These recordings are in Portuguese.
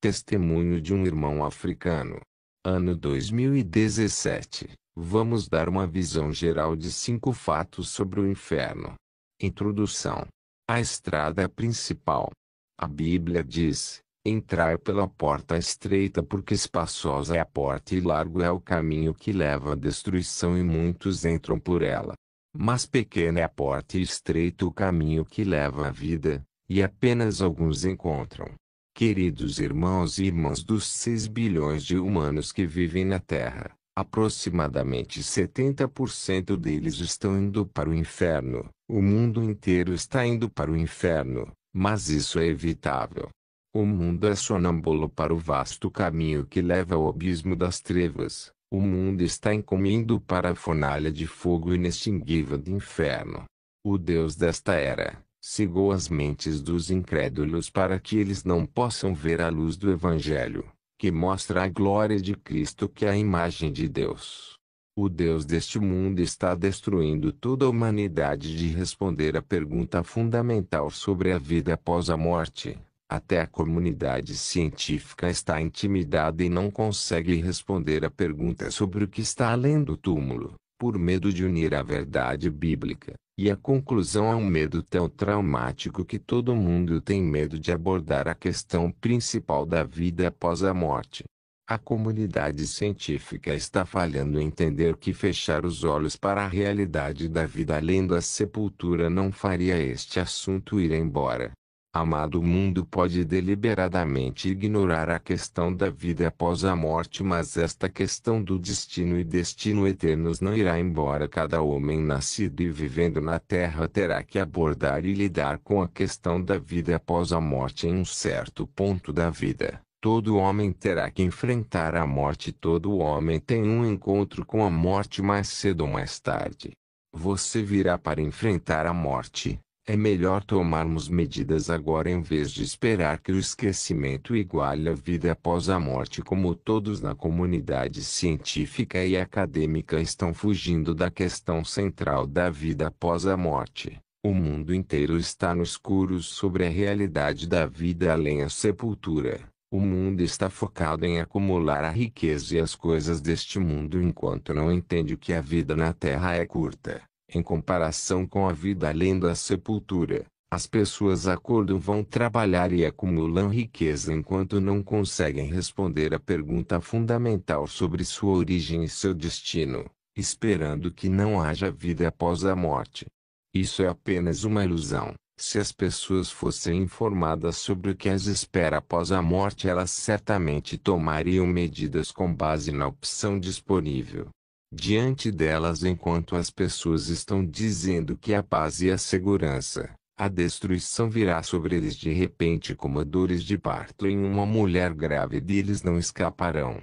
Testemunho de um irmão africano. Ano 2017. Vamos dar uma visão geral de 5 fatos sobre o inferno. Introdução. A estrada principal. A Bíblia diz: entrai pela porta estreita, porque espaçosa é a porta e largo é o caminho que leva à destruição, e muitos entram por ela. Mas pequena é a porta e estreito o caminho que leva à vida, e apenas alguns encontram. Queridos irmãos e irmãs, dos 6 bilhões de humanos que vivem na Terra, aproximadamente 70% deles estão indo para o inferno. O mundo inteiro está indo para o inferno, mas isso é evitável. O mundo é sonâmbulo para o vasto caminho que leva ao abismo das trevas. O mundo está indo para a fornalha de fogo inextinguível do inferno. O Deus desta era cegou as mentes dos incrédulos para que eles não possam ver a luz do Evangelho, que mostra a glória de Cristo, que é a imagem de Deus. O Deus deste mundo está destruindo toda a humanidade de responder a pergunta fundamental sobre a vida após a morte. Até a comunidade científica está intimidada e não consegue responder a pergunta sobre o que está além do túmulo, por medo de unir a verdade bíblica. E a conclusão é um medo tão traumático que todo mundo tem medo de abordar a questão principal da vida após a morte. A comunidade científica está falhando em entender que fechar os olhos para a realidade da vida além da sepultura não faria este assunto ir embora. Amado, o mundo pode deliberadamente ignorar a questão da vida após a morte, mas esta questão do destino e destino eternos não irá embora. Cada homem nascido e vivendo na Terra terá que abordar e lidar com a questão da vida após a morte em um certo ponto da vida. Todo homem terá que enfrentar a morte. Todo homem tem um encontro com a morte mais cedo ou mais tarde. Você virá para enfrentar a morte. É melhor tomarmos medidas agora em vez de esperar que o esquecimento iguale a vida após a morte. Como todos na comunidade científica e acadêmica estão fugindo da questão central da vida após a morte, o mundo inteiro está no escuro sobre a realidade da vida além da sepultura. O mundo está focado em acumular a riqueza e as coisas deste mundo, enquanto não entende que a vida na Terra é curta. Em comparação com a vida além da sepultura, as pessoas acordam, vão trabalhar e acumulam riqueza enquanto não conseguem responder a pergunta fundamental sobre sua origem e seu destino, esperando que não haja vida após a morte. Isso é apenas uma ilusão. Se as pessoas fossem informadas sobre o que as espera após a morte, elas certamente tomariam medidas com base na opção disponível diante delas. Enquanto as pessoas estão dizendo que a paz e a segurança, a destruição virá sobre eles de repente como dores de parto em uma mulher grávida, e eles não escaparão.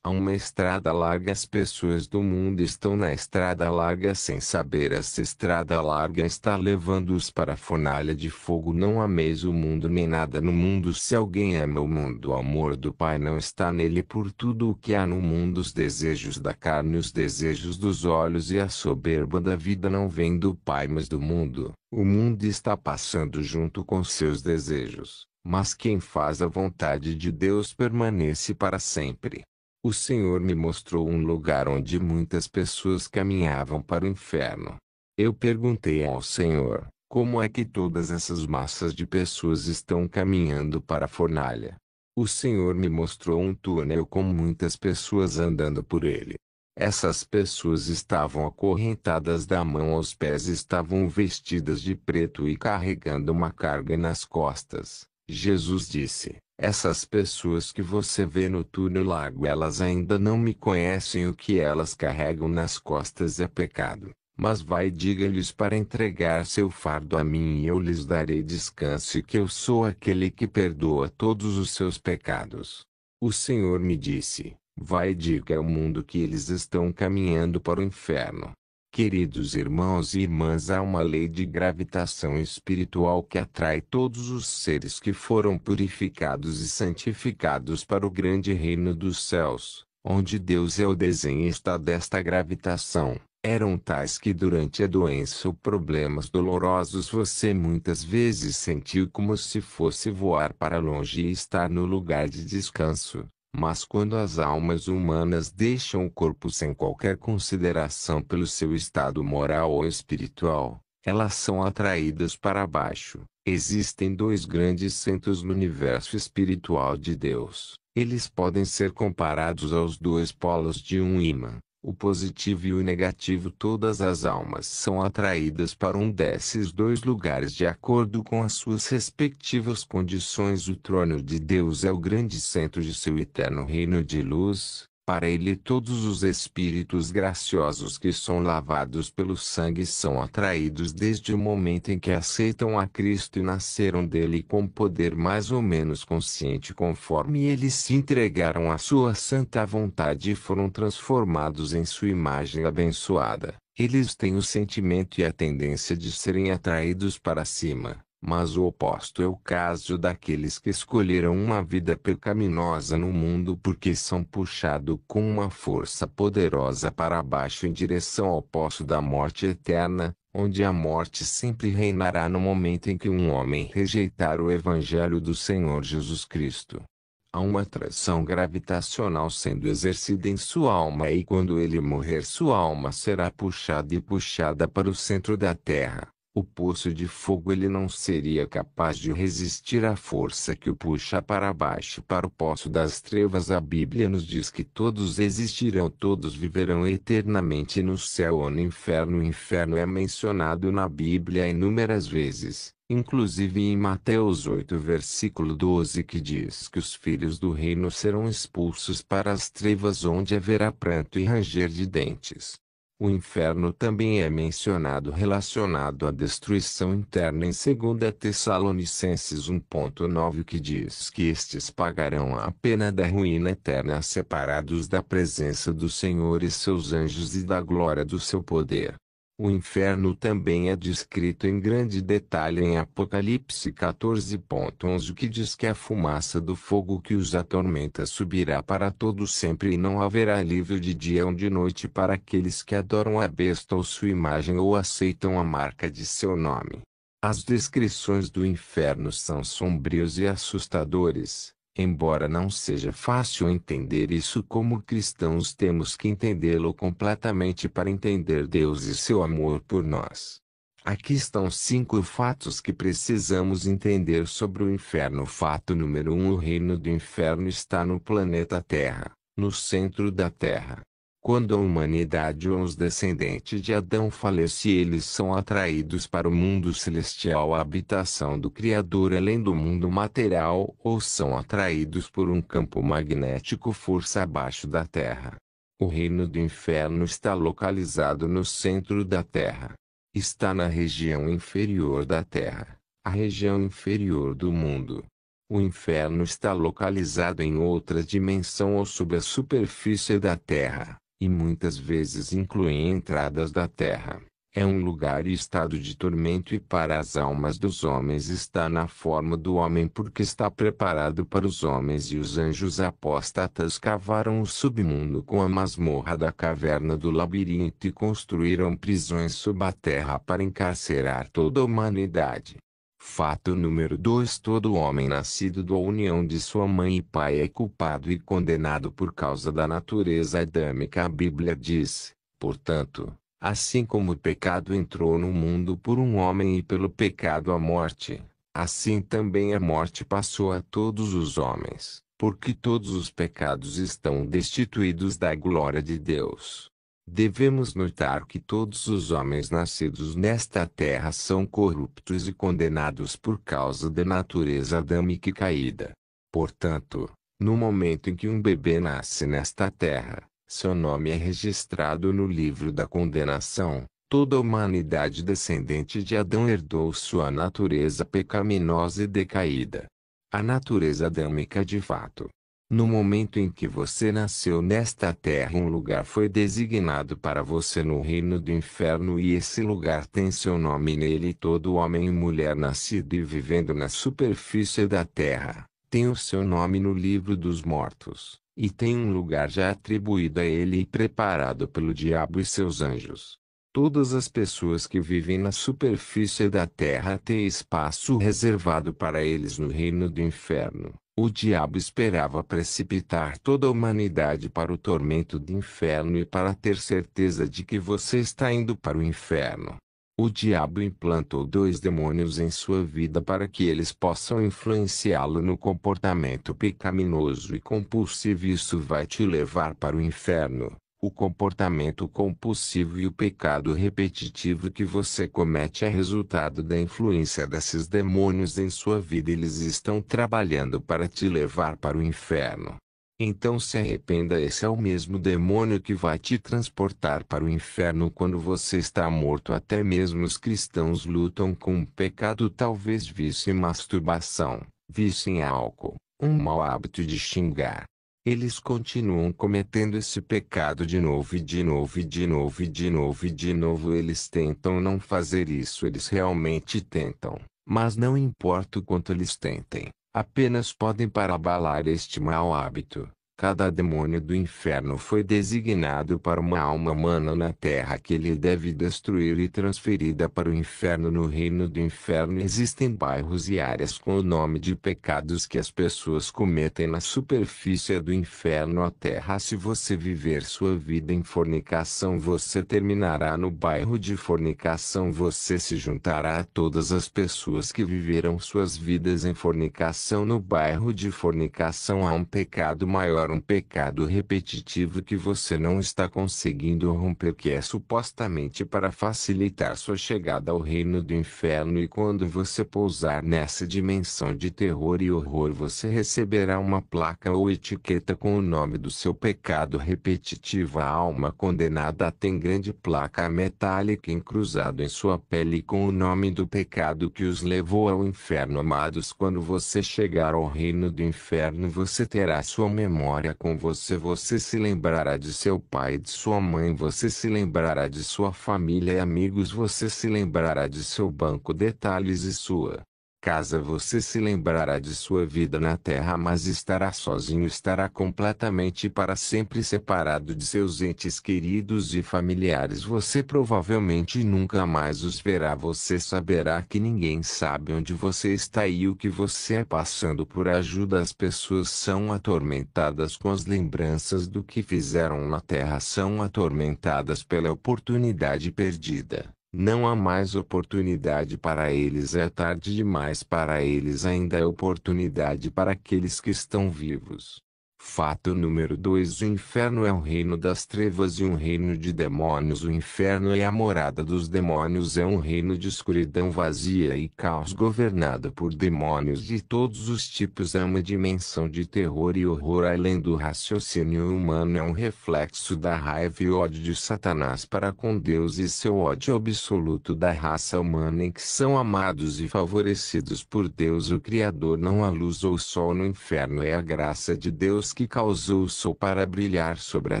Há uma estrada larga. As pessoas do mundo estão na estrada larga sem saber. Essa estrada larga está levando-os para a fornalha de fogo. Não ameis o mundo nem nada no mundo. Se alguém ama o mundo, o amor do Pai não está nele. Por tudo o que há no mundo, os desejos da carne, os desejos dos olhos e a soberba da vida não vem do Pai, mas do mundo. O mundo está passando junto com seus desejos, mas quem faz a vontade de Deus permanece para sempre. O Senhor me mostrou um lugar onde muitas pessoas caminhavam para o inferno. Eu perguntei ao Senhor: como é que todas essas massas de pessoas estão caminhando para a fornalha? O Senhor me mostrou um túnel com muitas pessoas andando por ele. Essas pessoas estavam acorrentadas da mão aos pés, estavam vestidas de preto e carregando uma carga nas costas. Jesus disse: essas pessoas que você vê no túnel largo, elas ainda não me conhecem. O que elas carregam nas costas é pecado. Mas vai e diga-lhes para entregar seu fardo a mim e eu lhes darei descanso, e que eu sou aquele que perdoa todos os seus pecados. O Senhor me disse: vai e diga ao mundo que eles estão caminhando para o inferno. Queridos irmãos e irmãs, há uma lei de gravitação espiritual que atrai todos os seres que foram purificados e santificados para o grande reino dos céus, onde Deus é o desenhista desta gravitação. Eram tais que durante a doença ou problemas dolorosos você muitas vezes sentiu como se fosse voar para longe e estar no lugar de descanso. Mas quando as almas humanas deixam o corpo sem qualquer consideração pelo seu estado moral ou espiritual, elas são atraídas para baixo. Existem dois grandes centros no universo espiritual de Deus. Eles podem ser comparados aos dois polos de um ímã. O positivo e o negativo. Todas as almas são atraídas para um desses dois lugares de acordo com as suas respectivas condições. O trono de Deus é o grande centro de seu eterno reino de luz. Para ele todos os espíritos graciosos que são lavados pelo sangue são atraídos desde o momento em que aceitam a Cristo e nasceram dele com poder mais ou menos consciente conforme eles se entregaram à sua santa vontade e foram transformados em sua imagem abençoada. Eles têm o sentimento e a tendência de serem atraídos para cima. Mas o oposto é o caso daqueles que escolheram uma vida pecaminosa no mundo porque são puxados com uma força poderosa para baixo em direção ao poço da morte eterna, onde a morte sempre reinará no momento em que um homem rejeitar o Evangelho do Senhor Jesus Cristo. Há uma atração gravitacional sendo exercida em sua alma e quando ele morrer sua alma será puxada para o centro da Terra. O poço de fogo ele não seria capaz de resistir à força que o puxa para baixo para o poço das trevas. A Bíblia nos diz que todos existirão, todos viverão eternamente no céu ou no inferno. O inferno é mencionado na Bíblia inúmeras vezes, inclusive em Mateus 8 versículo 12 que diz que os filhos do reino serão expulsos para as trevas onde haverá pranto e ranger de dentes. O inferno também é mencionado relacionado à destruição interna em 2 Tessalonicenses 1,9 que diz que estes pagarão a pena da ruína eterna separados da presença do Senhor e seus anjos e da glória do seu poder. O inferno também é descrito em grande detalhe em Apocalipse 14,11 que diz que a fumaça do fogo que os atormenta subirá para todo sempre e não haverá alívio de dia ou de noite para aqueles que adoram a besta ou sua imagem ou aceitam a marca de seu nome. As descrições do inferno são sombrios e assustadores. Embora não seja fácil entender isso como cristãos, temos que entendê-lo completamente para entender Deus e seu amor por nós. Aqui estão 5 fatos que precisamos entender sobre o inferno. Fato número 1: o reino do inferno está no planeta Terra, no centro da Terra. Quando a humanidade ou os descendentes de Adão falecem, eles são atraídos para o mundo celestial, a habitação do Criador além do mundo material, ou são atraídos por um campo magnético força abaixo da Terra. O reino do inferno está localizado no centro da Terra. Está na região inferior da Terra, a região inferior do mundo. O inferno está localizado em outra dimensão ou sob a superfície da Terra, e muitas vezes inclui entradas da terra. É um lugar e estado de tormento e para as almas dos homens está na forma do homem porque está preparado para os homens e os anjos apóstatas cavaram o submundo com a masmorra da caverna do labirinto e construíram prisões sob a terra para encarcerar toda a humanidade. Fato número 2: todo homem nascido da união de sua mãe e pai é culpado e condenado por causa da natureza adâmica. A Bíblia diz, portanto, assim como o pecado entrou no mundo por um homem e pelo pecado a morte, assim também a morte passou a todos os homens, porque todos os pecados estão destituídos da glória de Deus. Devemos notar que todos os homens nascidos nesta terra são corruptos e condenados por causa da natureza adâmica caída. Portanto, no momento em que um bebê nasce nesta terra, seu nome é registrado no livro da condenação. Toda a humanidade descendente de Adão herdou sua natureza pecaminosa e decaída. A natureza adâmica de fato. No momento em que você nasceu nesta terra, um lugar foi designado para você no reino do inferno e esse lugar tem seu nome nele. Todo homem e mulher nascido e vivendo na superfície da terra tem o seu nome no livro dos mortos. e tem um lugar já atribuído a ele e preparado pelo diabo e seus anjos. Todas as pessoas que vivem na superfície da terra têm espaço reservado para eles no reino do inferno. O diabo esperava precipitar toda a humanidade para o tormento do inferno e para ter certeza de que você está indo para o inferno. O diabo implantou 2 demônios em sua vida para que eles possam influenciá-lo no comportamento pecaminoso e compulsivo, e isso vai te levar para o inferno. O comportamento compulsivo e o pecado repetitivo que você comete é resultado da influência desses demônios em sua vida. Eles estão trabalhando para te levar para o inferno. Então se arrependa, esse é o mesmo demônio que vai te transportar para o inferno quando você está morto. Até mesmo os cristãos lutam com o pecado, talvez vício em masturbação, vício em álcool, um mau hábito de xingar. Eles continuam cometendo esse pecado de novo e de novo e de novo e de novo e de novo. Eles tentam não fazer isso, eles realmente tentam, mas não importa o quanto eles tentem, apenas podem para abalar este mau hábito. Cada demônio do inferno foi designado para uma alma humana na terra que ele deve destruir e transferida para o inferno. No reino do inferno existem bairros e áreas com o nome de pecados que as pessoas cometem na superfície do inferno. A terra. Se você viver sua vida em fornicação, você terminará no bairro de fornicação. Você se juntará a todas as pessoas que viveram suas vidas em fornicação. No bairro de fornicação há um pecado maior, um pecado repetitivo que você não está conseguindo romper, que é supostamente para facilitar sua chegada ao reino do inferno. E quando você pousar nessa dimensão de terror e horror, você receberá uma placa ou etiqueta com o nome do seu pecado repetitivo. A alma condenada tem grande placa metálica encruzado em sua pele com o nome do pecado que os levou ao inferno. Amados, quando você chegar ao reino do inferno, você terá sua memória com você. Você se lembrará de seu pai e de sua mãe. Você se lembrará de sua família e amigos. Você se lembrará de seu banco, detalhes e sua casa. Você se lembrará de sua vida na terra, mas estará sozinho, estará completamente e para sempre separado de seus entes queridos e familiares. Você provavelmente nunca mais os verá. Você saberá que ninguém sabe onde você está e o que você é passando por. Ajuda. As pessoas são atormentadas com as lembranças do que fizeram na terra, são atormentadas pela oportunidade perdida. Não há mais oportunidade para eles, é tarde demais para eles. Ainda é oportunidade para aqueles que estão vivos. Fato número 2: o inferno é um reino das trevas e um reino de demônios. O inferno é a morada dos demônios, é um reino de escuridão vazia e caos governado por demônios de todos os tipos. É uma dimensão de terror e horror além do raciocínio humano. É um reflexo da raiva e ódio de Satanás para com Deus e seu ódio absoluto da raça humana, em que são amados e favorecidos por Deus o Criador. Não há luz ou sol no inferno, é a graça de Deus que causou o sol para brilhar sobre a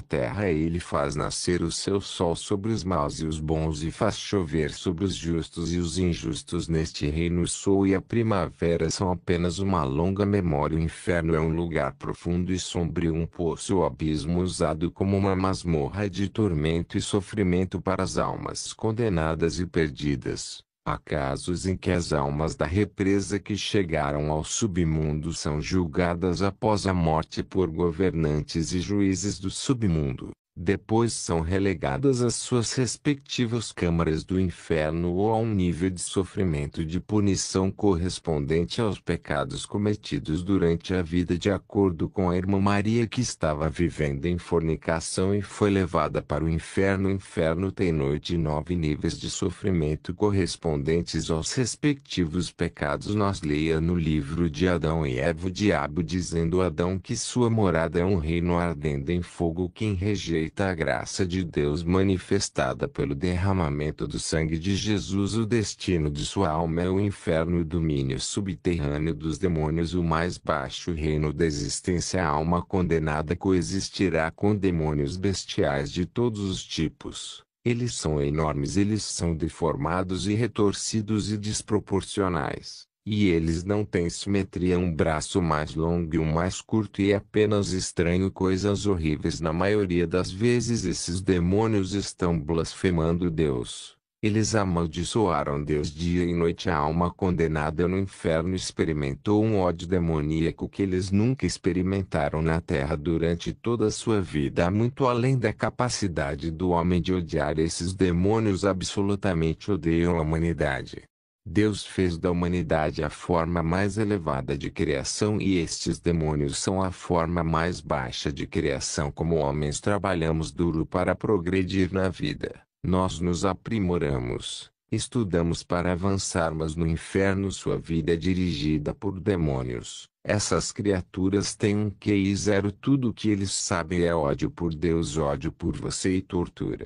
terra. Ele faz nascer o seu sol sobre os maus e os bons e faz chover sobre os justos e os injustos. Neste reino o sol e a primavera são apenas uma longa memória. O inferno é um lugar profundo e sombrio, um poço ou abismo usado como uma masmorra de tormento e sofrimento para as almas condenadas e perdidas. Há casos em que as almas da represa que chegaram ao submundo são julgadas após a morte por governantes e juízes do submundo. Depois são relegadas às suas respectivas câmaras do inferno ou a um nível de sofrimento e de punição correspondente aos pecados cometidos durante a vida. De acordo com a irmã Maria, que estava vivendo em fornicação e foi levada para o inferno. O inferno tem noite e 9 níveis de sofrimento correspondentes aos respectivos pecados. Nós leia no livro de Adão e Eva o diabo dizendo a Adão que sua morada é um reino ardendo em fogo. Quem rejeita a graça de Deus manifestada pelo derramamento do sangue de Jesus, o destino de sua alma é o inferno, o domínio subterrâneo dos demônios, o mais baixo reino da existência. A alma condenada coexistirá com demônios bestiais de todos os tipos. Eles são enormes, eles são deformados e retorcidos e desproporcionais. E eles não têm simetria, um braço mais longo e um mais curto, e apenas estranho coisas horríveis. Na maioria das vezes esses demônios estão blasfemando Deus. Eles amaldiçoaram Deus dia e noite. A alma condenada no inferno experimentou um ódio demoníaco que eles nunca experimentaram na terra durante toda a sua vida, muito além da capacidade do homem de odiar. Esses demônios absolutamente odeiam a humanidade. Deus fez da humanidade a forma mais elevada de criação, e estes demônios são a forma mais baixa de criação. Como homens trabalhamos duro para progredir na vida. Nós nos aprimoramos, estudamos para avançar, mas no inferno sua vida é dirigida por demônios. Essas criaturas têm um QI zero. Tudo o que eles sabem é ódio por Deus, ódio por você e tortura.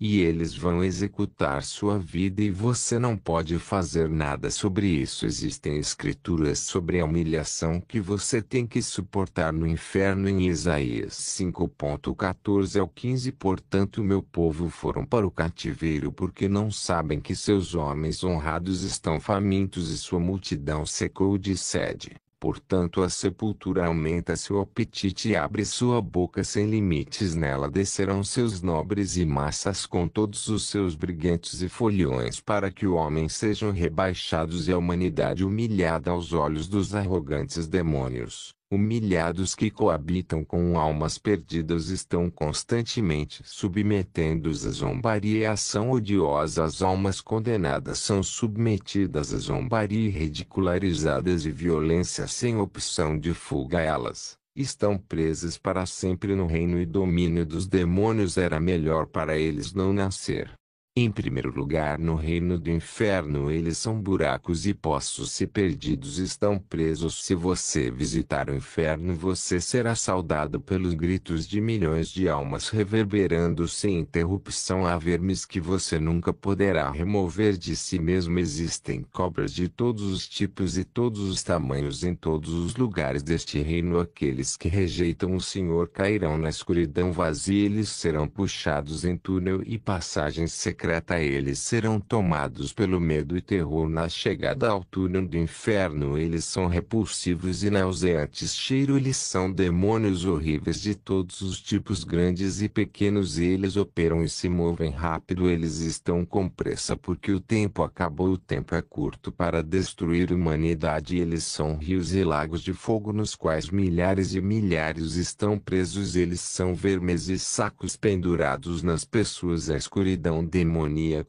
E eles vão executar sua vida e você não pode fazer nada sobre isso. Existem escrituras sobre a humilhação que você tem que suportar no inferno em Isaías 5:14 ao 15. Portanto, meu povo foram para o cativeiro porque não sabem que seus homens honrados estão famintos e sua multidão secou de sede. Portanto, a sepultura aumenta seu apetite e abre sua boca sem limites. Nela descerão seus nobres e massas com todos os seus briguentos e folhões, para que o homem sejam rebaixados e a humanidade humilhada aos olhos dos arrogantes demônios. Humilhados que coabitam com almas perdidas estão constantemente submetendo-os à zombaria e à ação odiosa. As almas condenadas são submetidas à zombaria e ridicularizadas, e violência sem opção de fuga. Elas estão presas para sempre no reino e domínio dos demônios. Era melhor para eles não nascer. Em primeiro lugar, no reino do inferno eles são buracos e poços, e perdidos estão presos. Se você visitar o inferno, você será saudado pelos gritos de milhões de almas reverberando sem interrupção. Há vermes que você nunca poderá remover de si mesmo. Existem cobras de todos os tipos e todos os tamanhos em todos os lugares deste reino. Aqueles que rejeitam o Senhor cairão na escuridão vazia. Eles serão puxados em túnel e passagens secretas. Eles serão tomados pelo medo e terror. Na chegada ao túnel do inferno eles são repulsivos e nauseantes. Cheiro. Eles são demônios horríveis de todos os tipos, grandes e pequenos, e eles operam e se movem rápido. Eles estão com pressa porque o tempo acabou. O tempo é curto para destruir a humanidade. Eles são rios e lagos de fogo nos quais milhares e milhares estão presos. Eles são vermes e sacos pendurados nas pessoas. A escuridão demoníaca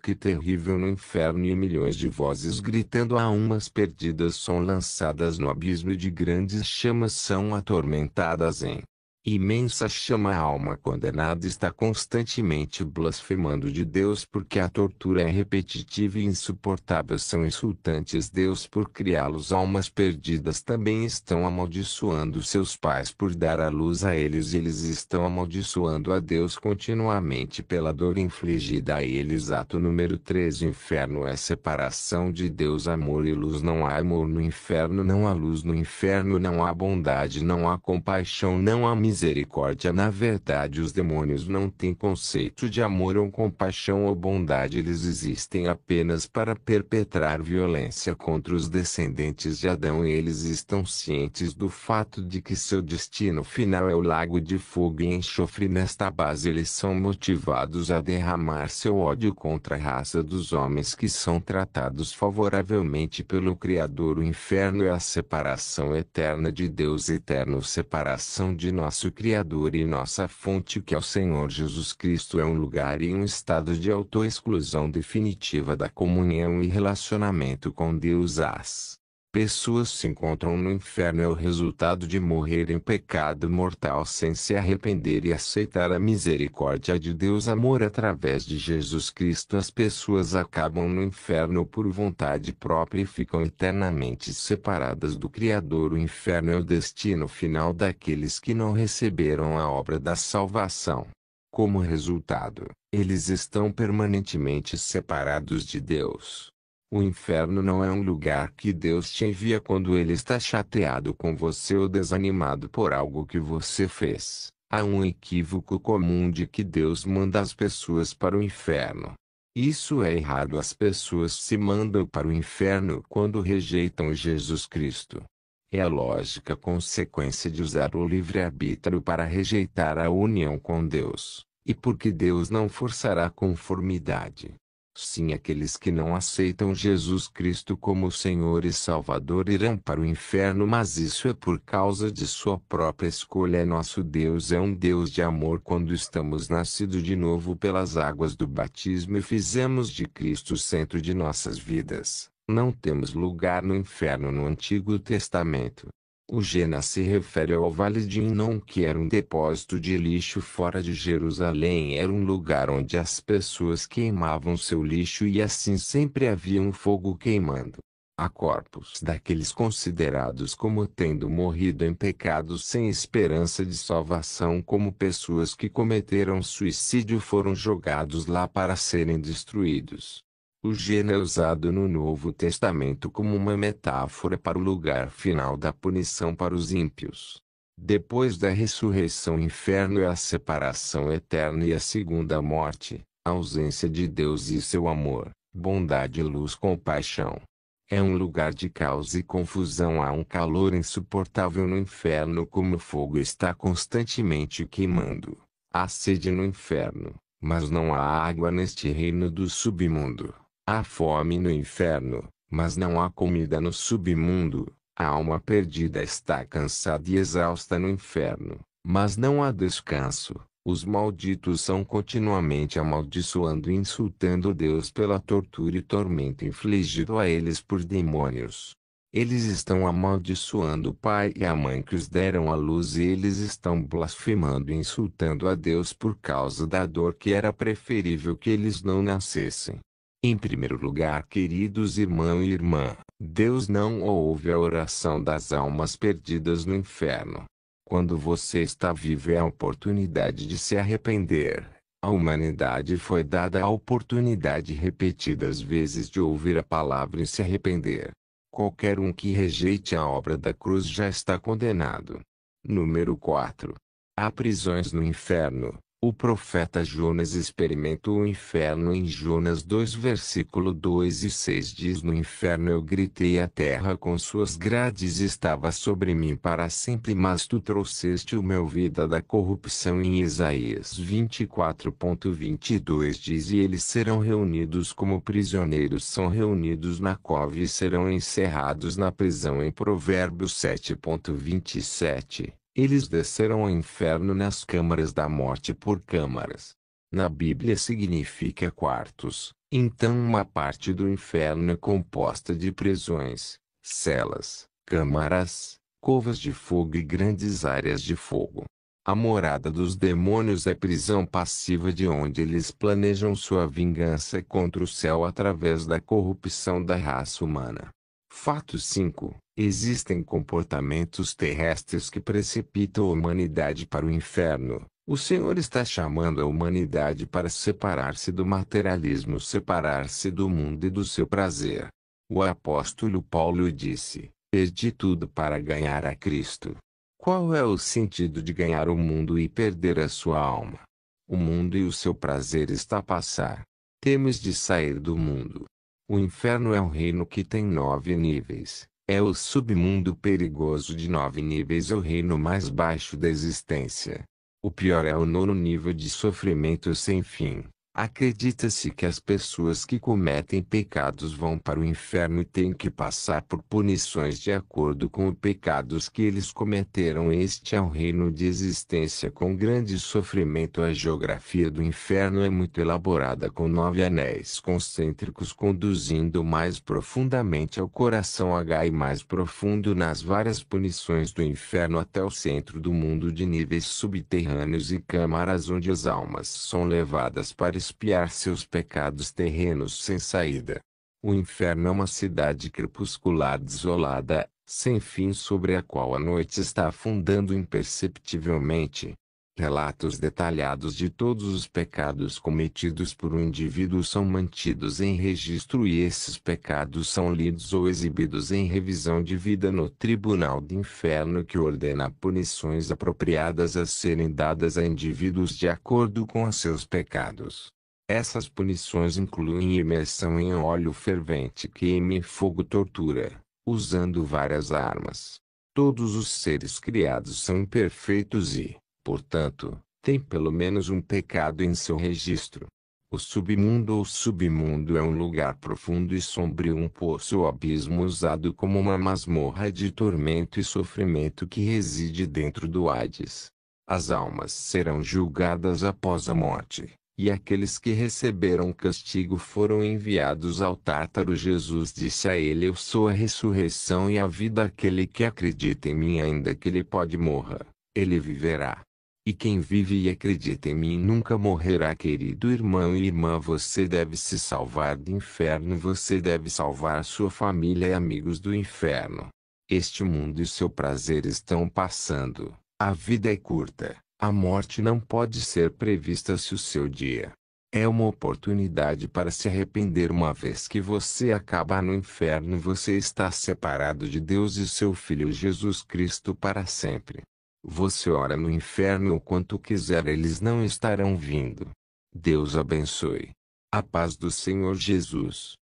e terrível no inferno, e milhões de vozes gritando a almas perdidas são lançadas no abismo, e de grandes chamas são atormentadas em imensa chama. A alma condenada está constantemente blasfemando de Deus porque a tortura é repetitiva e insuportável. São insultantes Deus por criá-los. Almas perdidas também estão amaldiçoando seus pais por dar à luz a eles, e eles estão amaldiçoando a Deus continuamente pela dor infligida a eles. Ato número 13. Inferno é separação de Deus. Amor e luz. Não há amor no inferno, não há luz no inferno, não há bondade, não há compaixão, não há misericórdia. Na verdade, os demônios não têm conceito de amor ou compaixão ou bondade. Eles existem apenas para perpetrar violência contra os descendentes de Adão, e eles estão cientes do fato de que seu destino final é o lago de fogo e enxofre. Nesta base eles são motivados a derramar seu ódio contra a raça dos homens que são tratados favoravelmente pelo Criador. O inferno é a separação eterna de Deus eterno, separação de nosso Criador e nossa fonte, que é o Senhor Jesus Cristo. É um lugar e um estado de autoexclusão definitiva da comunhão e relacionamento com Deus. As pessoas se encontram no inferno é o resultado de morrer em pecado mortal sem se arrepender e aceitar a misericórdia de Deus. Amor através de Jesus Cristo. As pessoas acabam no inferno por vontade própria e ficam eternamente separadas do Criador. O inferno é o destino final daqueles que não receberam a obra da salvação. Como resultado, eles estão permanentemente separados de Deus. O inferno não é um lugar que Deus te envia quando Ele está chateado com você ou desanimado por algo que você fez. Há um equívoco comum de que Deus manda as pessoas para o inferno. Isso é errado. As pessoas se mandam para o inferno quando rejeitam Jesus Cristo. É a lógica consequência de usar o livre-arbítrio para rejeitar a união com Deus, e porque Deus não forçará conformidade. Sim, aqueles que não aceitam Jesus Cristo como Senhor e Salvador irão para o inferno, mas isso é por causa de sua própria escolha. Nosso Deus é um Deus de amor. Quando estamos nascidos de novo pelas águas do batismo e fizemos de Cristo o centro de nossas vidas, não temos lugar no inferno. No Antigo Testamento, o Gena se refere ao Vale de Hinnom, que era um depósito de lixo fora de Jerusalém. Era um lugar onde as pessoas queimavam seu lixo e assim sempre havia um fogo queimando. Há corpos daqueles considerados como tendo morrido em pecados sem esperança de salvação, como pessoas que cometeram suicídio, foram jogados lá para serem destruídos. O Gena é usado no Novo Testamento como uma metáfora para o lugar final da punição para os ímpios. Depois da ressurreição, o inferno é a separação eterna e a segunda morte, a ausência de Deus e seu amor, bondade, luz, compaixão. É um lugar de caos e confusão. Há um calor insuportável no inferno, como o fogo está constantemente queimando. Há sede no inferno, mas não há água neste reino do submundo. Há fome no inferno, mas não há comida no submundo. A alma perdida está cansada e exausta no inferno, mas não há descanso. Os malditos são continuamente amaldiçoando e insultando Deus pela tortura e tormento infligido a eles por demônios. Eles estão amaldiçoando o pai e a mãe que os deram à luz, e eles estão blasfemando e insultando a Deus por causa da dor, que era preferível que eles não nascessem. Em primeiro lugar, queridos irmão e irmã, Deus não ouve a oração das almas perdidas no inferno. Quando você está vivo é a oportunidade de se arrepender. A humanidade foi dada a oportunidade repetidas vezes de ouvir a palavra e se arrepender. Qualquer um que rejeite a obra da cruz já está condenado. Número 4. Há prisões no inferno. O profeta Jonas experimentou o inferno. Em Jonas 2, versículo 2 e 6 diz: No inferno eu gritei, a terra com suas grades estava sobre mim para sempre, mas tu trouxeste o meu vida da corrupção. Em Isaías 24:22 diz: E eles serão reunidos como prisioneiros são reunidos na cova e serão encerrados na prisão. Em Provérbios 7:27 eles desceram ao inferno nas câmaras da morte. Por câmaras, na Bíblia, significa quartos. Então uma parte do inferno é composta de prisões, celas, câmaras, covas de fogo e grandes áreas de fogo. A morada dos demônios é prisão passiva, de onde eles planejam sua vingança contra o céu através da corrupção da raça humana. Fato 5. Existem comportamentos terrestres que precipitam a humanidade para o inferno. O Senhor está chamando a humanidade para separar-se do materialismo, separar-se do mundo e do seu prazer. O apóstolo Paulo disse: Perdi tudo para ganhar a Cristo. Qual é o sentido de ganhar o mundo e perder a sua alma? O mundo e o seu prazer está a passar. Temos de sair do mundo. O inferno é um reino que tem 9 níveis. É o submundo perigoso de 9 níveis, é o reino mais baixo da existência. O pior é o 9º nível de sofrimento sem fim. Acredita-se que as pessoas que cometem pecados vão para o inferno e têm que passar por punições de acordo com os pecados que eles cometeram. Este é um reino de existência com grande sofrimento. A geografia do inferno é muito elaborada, com 9 anéis concêntricos conduzindo mais profundamente ao coração H e mais profundo nas várias punições do inferno até o centro do mundo, de níveis subterrâneos e câmaras onde as almas são levadas para expiar seus pecados terrenos sem saída. O inferno é uma cidade crepuscular desolada, sem fim, sobre a qual a noite está afundando imperceptivelmente. Relatos detalhados de todos os pecados cometidos por um indivíduo são mantidos em registro, e esses pecados são lidos ou exibidos em revisão de vida no tribunal do inferno, que ordena punições apropriadas a serem dadas a indivíduos de acordo com os seus pecados. Essas punições incluem imersão em óleo fervente, queima em fogo, tortura, usando várias armas. Todos os seres criados são imperfeitos e, portanto, têm pelo menos um pecado em seu registro. O submundo ou submundo é um lugar profundo e sombrio, um poço ou abismo usado como uma masmorra de tormento e sofrimento que reside dentro do Hades. As almas serão julgadas após a morte, e aqueles que receberam castigo foram enviados ao Tártaro. Jesus disse a ele: Eu sou a ressurreição e a vida. Aquele que acredita em mim, ainda que ele pode morra, ele viverá. E quem vive e acredita em mim nunca morrerá. Querido irmão e irmã, você deve se salvar do inferno. Você deve salvar sua família e amigos do inferno. Este mundo e seu prazer estão passando. A vida é curta. A morte não pode ser prevista se o seu dia é uma oportunidade para se arrepender. Uma vez que você acabar no inferno, você está separado de Deus e seu Filho Jesus Cristo para sempre. Você ora no inferno o quanto quiser, eles não estarão vindo. Deus abençoe. A paz do Senhor Jesus.